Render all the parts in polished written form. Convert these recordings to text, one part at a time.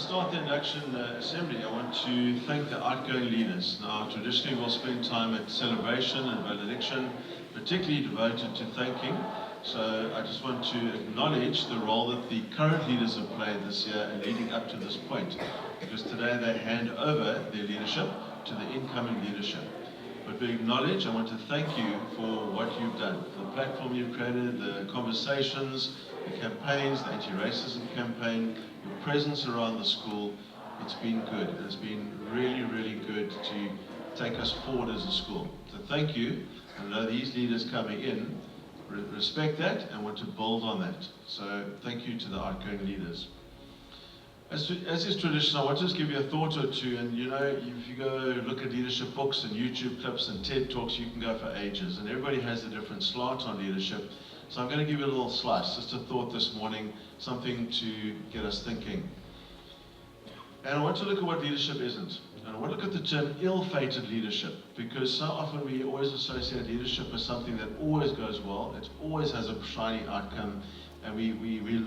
start the induction assembly, I want to thank the outgoing leaders. Now, traditionally we'll spend time at celebration and valediction, particularly devoted to thanking. So I just want to acknowledge the role that the current leaders have played this year and leading up to this point, because today they hand over their leadership to the incoming leadership. But we acknowledge, I want to thank you for what you've done, for the platform you've created, the conversations, the campaigns, the anti-racism campaign, your presence around the school. It's been good. It's been really, really good to take us forward as a school. So thank you. I know these leaders coming in respect that and want to build on that. So thank you to the outgoing leaders. As is tradition, I want to just give you a thought or two, and you know, if you go look at leadership books and YouTube clips and TED Talks, you can go for ages, and everybody has a different slant on leadership. So I'm going to give you a little slice, just a thought this morning, something to get us thinking. And I want to look at what leadership isn't. And I want to look at the term ill-fated leadership, because so often we always associate leadership as something that always goes well, it always has a shiny outcome, and we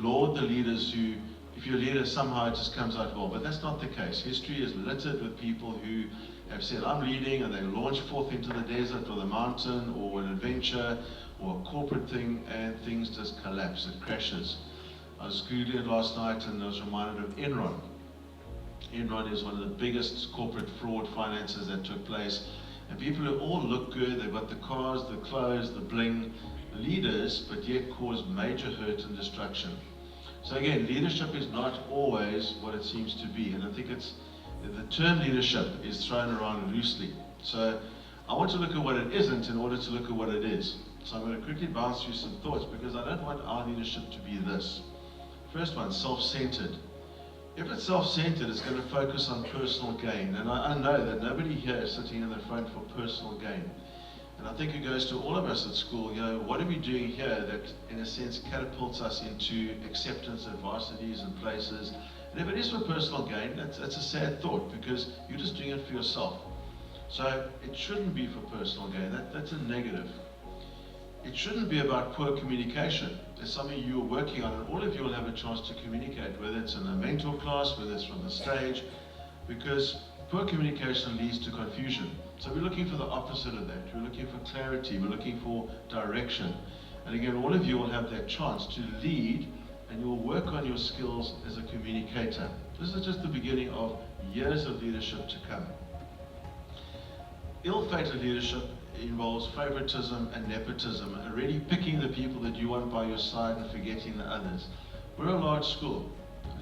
laud the leaders who, if you're a leader, somehow it just comes out well. But that's not the case. History is littered with people who have said, I'm leading, and they launch forth into the desert or the mountain or an adventure or a corporate thing, and things just collapse, it crashes. I was Googling it last night and I was reminded of Enron. Enron is one of the biggest corporate fraud finances that took place. And people who all look good, they've got the cars, the clothes, the bling, the leaders, but yet cause major hurt and destruction. So again, leadership is not always what it seems to be, and I think the term leadership is thrown around loosely. So I want to look at what it isn't in order to look at what it is. So I'm going to quickly bounce through some thoughts, because I don't want our leadership to be this. First one, self-centered. If it's self-centered, it's going to focus on personal gain, and I know that nobody here is sitting in the front for personal gain. And I think it goes to all of us at school, you know, what are we doing here that, in a sense, catapults us into acceptance at varsities and places? And if it is for personal gain, that's a sad thought, because you're just doing it for yourself. So it shouldn't be for personal gain. That's a negative. It shouldn't be about poor communication. There's something you're working on, and all of you will have a chance to communicate, whether it's in a mentor class, whether it's from the stage, because poor communication leads to confusion. So we're looking for the opposite of that. We're looking for clarity. We're looking for direction. And again, all of you will have that chance to lead, and you'll work on your skills as a communicator. This is just the beginning of years of leadership to come. Ill-fated leadership involves favoritism and nepotism, and really picking the people that you want by your side and forgetting the others. We're a large school.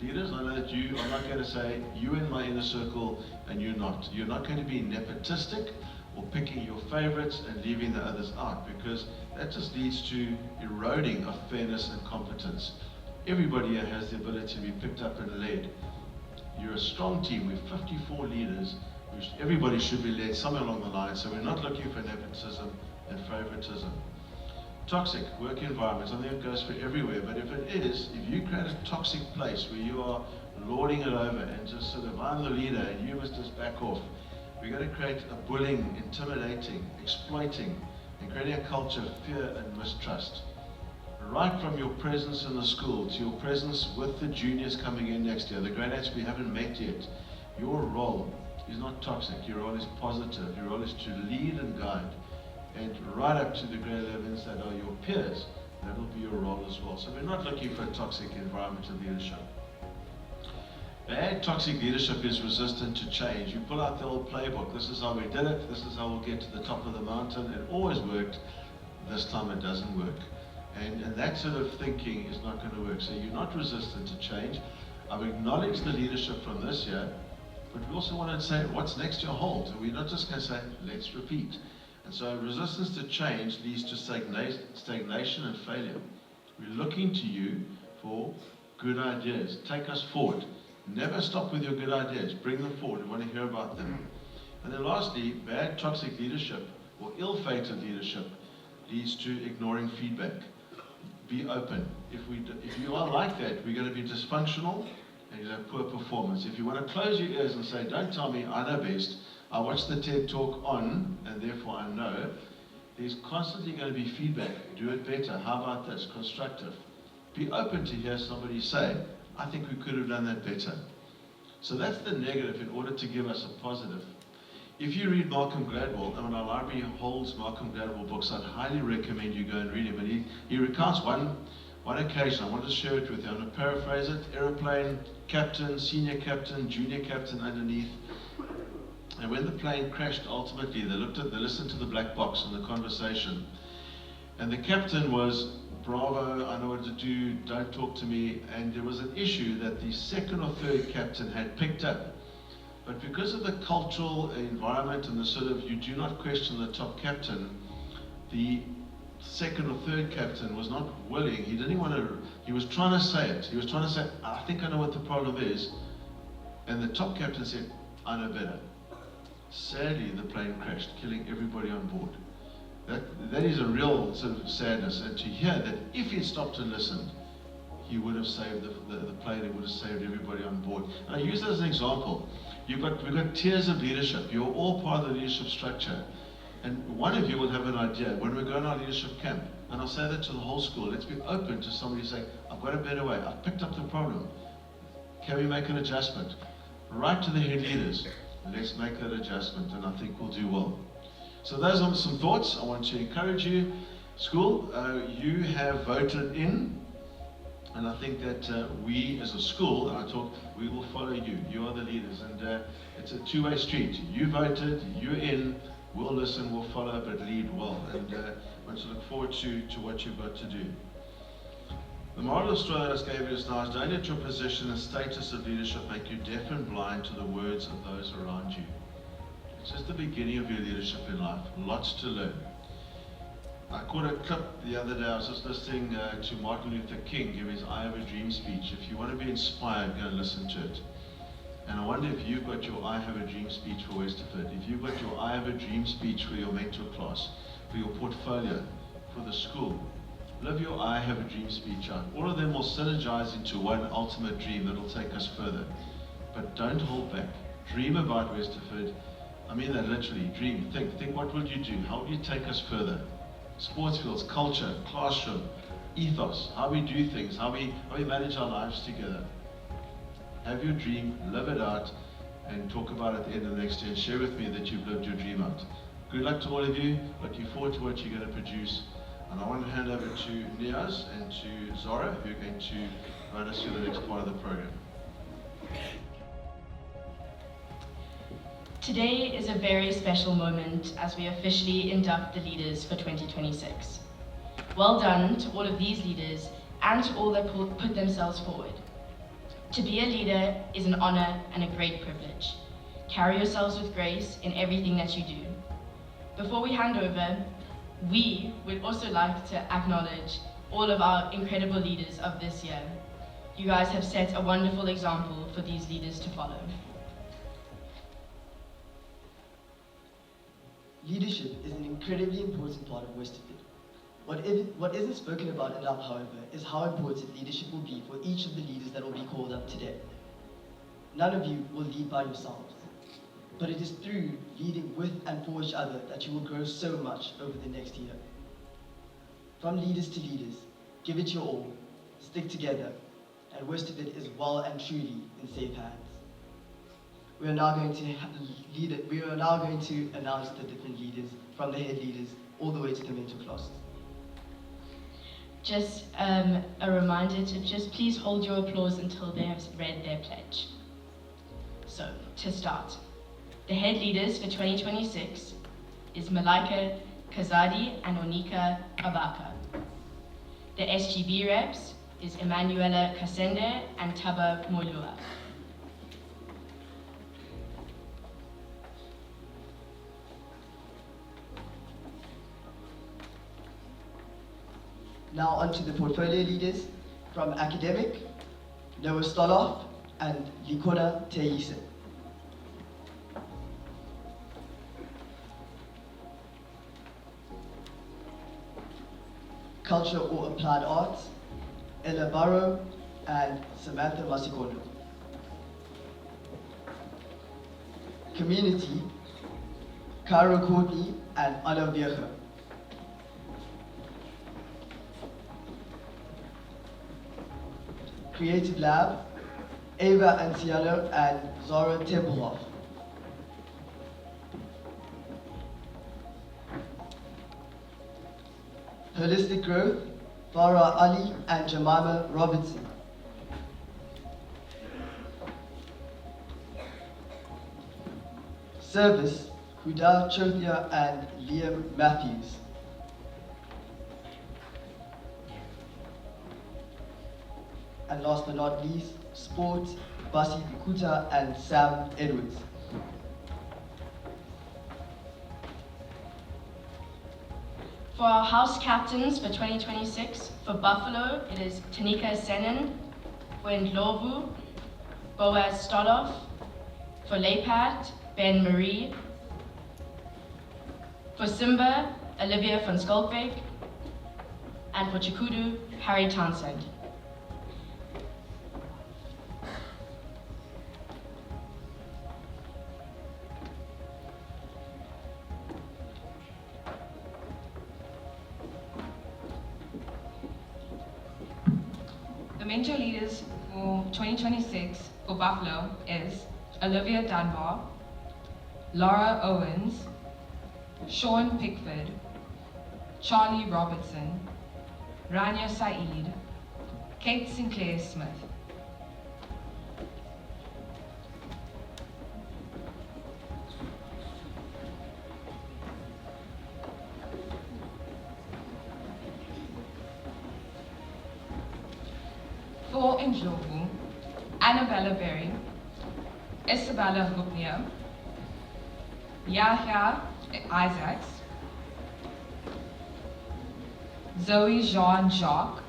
Leaders, I know that you are not going to say, you in my inner circle and you're not. You're not going to be nepotistic or picking your favorites and leaving the others out, because that just leads to eroding of fairness and competence. Everybody here has the ability to be picked up and led. You're a strong team. We're 54 leaders. Everybody should be led somewhere along the line, so we're not looking for nepotism and favoritism. Toxic work environments, I think it goes for everywhere, but if it is, if you create a toxic place where you are lording it over and just sort of, I'm the leader and you must just back off, we're going to create a bullying, intimidating, exploiting, and creating a culture of fear and mistrust. Right from your presence in the school to your presence with the juniors coming in next year, the grade-8s we haven't met yet, your role is not toxic, your role is positive, your role is to lead and guide. And right up to the grade 11s that are your peers, that will be your role as well. So we're not looking for a toxic environment of leadership. Bad toxic leadership is resistant to change. You pull out the old playbook, this is how we did it, this is how we'll get to the top of the mountain, it always worked, this time it doesn't work. And that sort of thinking is not going to work. So you're not resistant to change. I've acknowledged the leadership from this year, but we also want to say, what's next year holds? And we're not just going to say, let's repeat. And so resistance to change leads to stagnation and failure. We're looking to you for good ideas. Take us forward. Never stop with your good ideas. Bring them forward. We want to hear about them. And then lastly, bad toxic leadership or ill-fated leadership leads to ignoring feedback. Be open. If you are like that, we're going to be dysfunctional and you'll have poor performance. If you want to close your ears and say, don't tell me, I know best, I watched the TED Talk on, and therefore I know, there's constantly going to be feedback. Do it better. How about this? Constructive. Be open to hear somebody say, I think we could have done that better. So that's the negative in order to give us a positive. If you read Malcolm Gladwell, and our library holds Malcolm Gladwell books, I'd highly recommend you go and read him. And he recounts one occasion. I want to share it with you. I'm going to paraphrase it. Aeroplane, captain, senior captain, junior captain underneath. And when the plane crashed, ultimately, they listened to the black box and the conversation. And the captain was, bravo, I know what to do, don't talk to me. And there was an issue that the second or third captain had picked up. But because of the cultural environment and the sort of, you do not question the top captain, the second or third captain was not willing. He didn't want to, he was trying to say it. He was trying to say, I think I know what the problem is. And the top captain said, I know better. Sadly, the plane crashed, killing everybody on board. That is a real sort of sadness. And to hear that if he had stopped and listened, he would have saved the plane, he would have saved everybody on board. And I use that as an example. We've got tiers of leadership. You're all part of the leadership structure. And one of you will have an idea. When we go on our leadership camp, and I'll say that to the whole school, let's be open to somebody saying, I've got a better way, I've picked up the problem. Can we make an adjustment? Right to the head leaders, let's make that adjustment, and I think we'll do well. So those are some thoughts. I want to encourage you. School, you have voted in, and I think that we as a school, and we will follow you. You are the leaders, and it's a two-way street. You voted, you're in, we'll listen, we'll follow, but lead well. And I want to look forward to what you've got to do. The moral of the story that I just gave you just now is, don't let your position and status of leadership make you deaf and blind to the words of those around you. It's just the beginning of your leadership in life. Lots to learn. I caught a clip the other day. I was just listening to Martin Luther King give his I Have a Dream speech. If you want to be inspired, go and listen to it. And I wonder if you've got your I Have a Dream speech for Westerford, if you've got your I Have a Dream speech for your mentor class, for your portfolio, for the school. Live your I Have a Dream speech out. All of them will synergize into one ultimate dream that will take us further. But don't hold back. Dream about Westerford. I mean that literally. Dream. Think what will you do? How will you take us further? Sports fields, culture, classroom, ethos, how we do things, how we manage our lives together. Have your dream, live it out, and talk about it at the end of the next year, and share with me that you've lived your dream out. Good luck to all of you. Looking forward to what you're going to produce. And I want to hand over to Niaz and to Zara, who are going to run us through the next part of the program. Today is a very special moment as we officially induct the leaders for 2026. Well done to all of these leaders and to all that put themselves forward. To be a leader is an honor and a great privilege. Carry yourselves with grace in everything that you do. Before we hand over, we would also like to acknowledge all of our incredible leaders of this year. You guys have set a wonderful example for these leaders to follow. Leadership is an incredibly important part of Westerford. What isn't spoken about enough, however, is how important leadership will be for each of the leaders that will be called up today. None of you will lead by yourselves, but it is through leading with and for each other that you will grow so much over the next year. From leaders to leaders, give it your all, stick together, and Westerford is well and truly in safe hands. We are now going to announce the different leaders, from the head leaders all the way to the mentor classes. Just a reminder to just please hold your applause until they have read their pledge. So, to start, the head leaders for 2026 is Malaika Kazadi and Onika Abaka. The SGB reps is Emanuela Kasende and Taba Molua. Now on to the portfolio leaders. From academic, Noah Stoloff and Likona Teise. Culture or applied arts, Ella Barrow and Samantha Masikondo. Community, Kara Courtney and Anna Vieja. Creative Lab, Ava Anciano and Zara Tempelhoff. Holistic Growth, Farah Ali and Jemima Robertson. Service, Huda Chothia and Liam Matthews. And last but not least, Sport, Basi Bikuta and Sam Edwards. For our house captains for 2026, for Buffalo, it is Tanika Senin. For Ndlovu, Boaz Stoloff. For Leipat, Ben Marie. For Simba, Olivia van Skolkbeek. And for Chikudu, Harry Townsend. The mentor leaders for 2026 for Buffalo is Olivia Dunbar, Laura Owens, Sean Pickford, Charlie Robertson, Rania Saeed, Kate Sinclair Smith. For Ndlovu, Annabella Berry, Isabella Hupnia, Yahya Isaacs, Zoe Jean Jacques,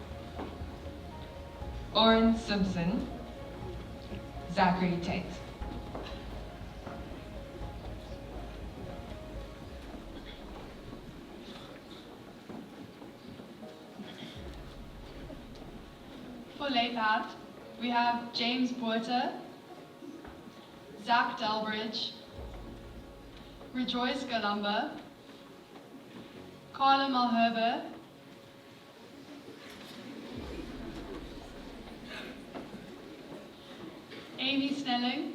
Oren Simpson, Zachary Tate. For Leipat, we have James Porter, Zach Delbridge, Rejoice Galamba, Carla Malherbe, Amy Snelling,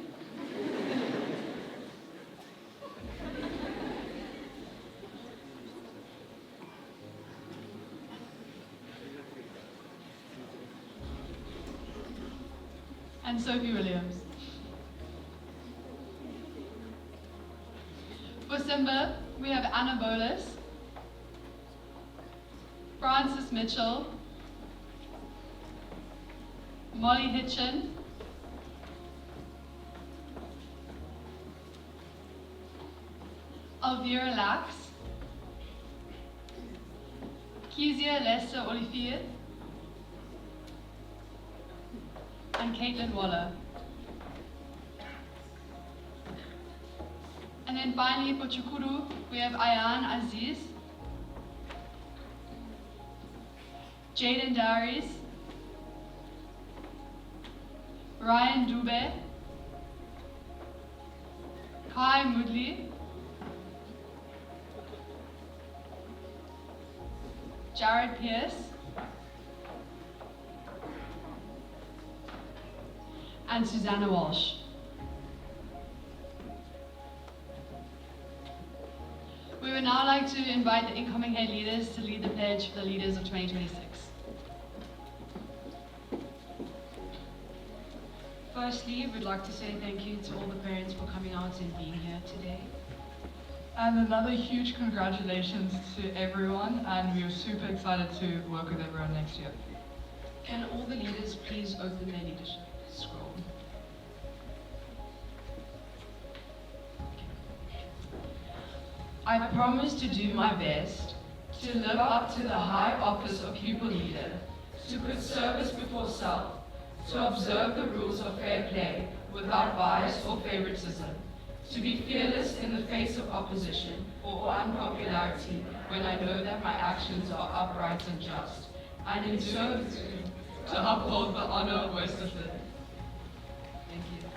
and Sophie Williams. For Simba, we have Anna Bolas, Francis Mitchell, Molly Hitchin, Alvira Lax, Kezia Lester Olivier, and Caitlin Waller. And then finally for Chukuru, we have Ayan Aziz, Jaden Dowries, Ryan Dube, Kai Moodley, Jared Pierce, and Susanna Walsh. We would now like to invite the incoming head leaders to lead the pledge for the leaders of 2026. Firstly, we'd like to say thank you to all the parents for coming out and being here today. And another huge congratulations to everyone, and we are super excited to work with everyone next year. Can all the leaders please open their leadership scroll? I promise to do my best to live up to the high office of pupil leader, to put service before self, to observe the rules of fair play without bias or favoritism, to be fearless in the face of opposition or unpopularity when I know that my actions are upright and just, and in so doing, to uphold the honor of Westerfield. Thank you.